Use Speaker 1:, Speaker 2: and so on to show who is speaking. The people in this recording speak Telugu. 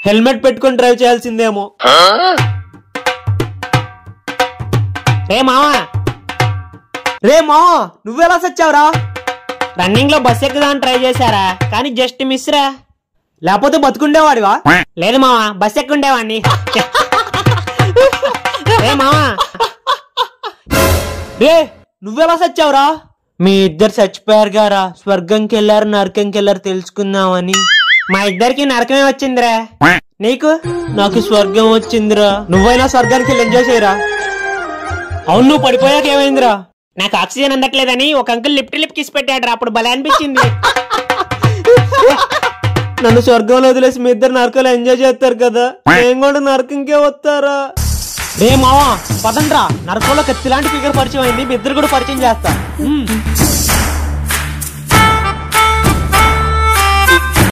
Speaker 1: హెల్మెట్ పెట్టుకొని డ్రైవ్ చేయాల్సిందేమో. రే మావా నువ్వెలా సచ్చావురా? రన్నింగ్ లో బస్ ఎక్కుదాని ట్రై చేశారా, కానీ జస్ట్ మిస్ రా. లేకపోతే బతుకుండేవాడివా? లేదు మావా, బస్ ఎక్కుండేవాడిని. రే నువ్వెలా సచ్చావురా? మీ ఇద్దరు చచ్చిపోయారు గారా, స్వర్గంకి వెళ్ళారు నరకంకి వెళ్ళారు తెలుసుకుందామని. మా ఇద్దరికి నరకమే వచ్చిందిరా. నీకు? నాకు స్వర్గం వచ్చిందిరా. నువ్వైనా స్వర్గానికి వెళ్ళి ఎంజాయ్ చేయరా. అవును, నువ్వు పడిపోయాక ఏమైందిరా? నాకు ఆక్సిజన్ అందట్లేదని ఒక అంకుల్ లిప్ కిస్ పెట్టాడు రా, అప్పుడు భలే అనిపించింది. నన్ను స్వర్గంలో వదిలేసి మీ ఇద్దరు నరకంలో ఎంజాయ్ చేస్తారు కదా, నేను కూడా నరకంకే వస్తారా? రే మావా పదండ్రా, నరకంలో కత్తిలాంటి ఫిగర్ పరిచయం అయింది, మీ ఇద్దరు కూడా పరిచయం చేస్తా.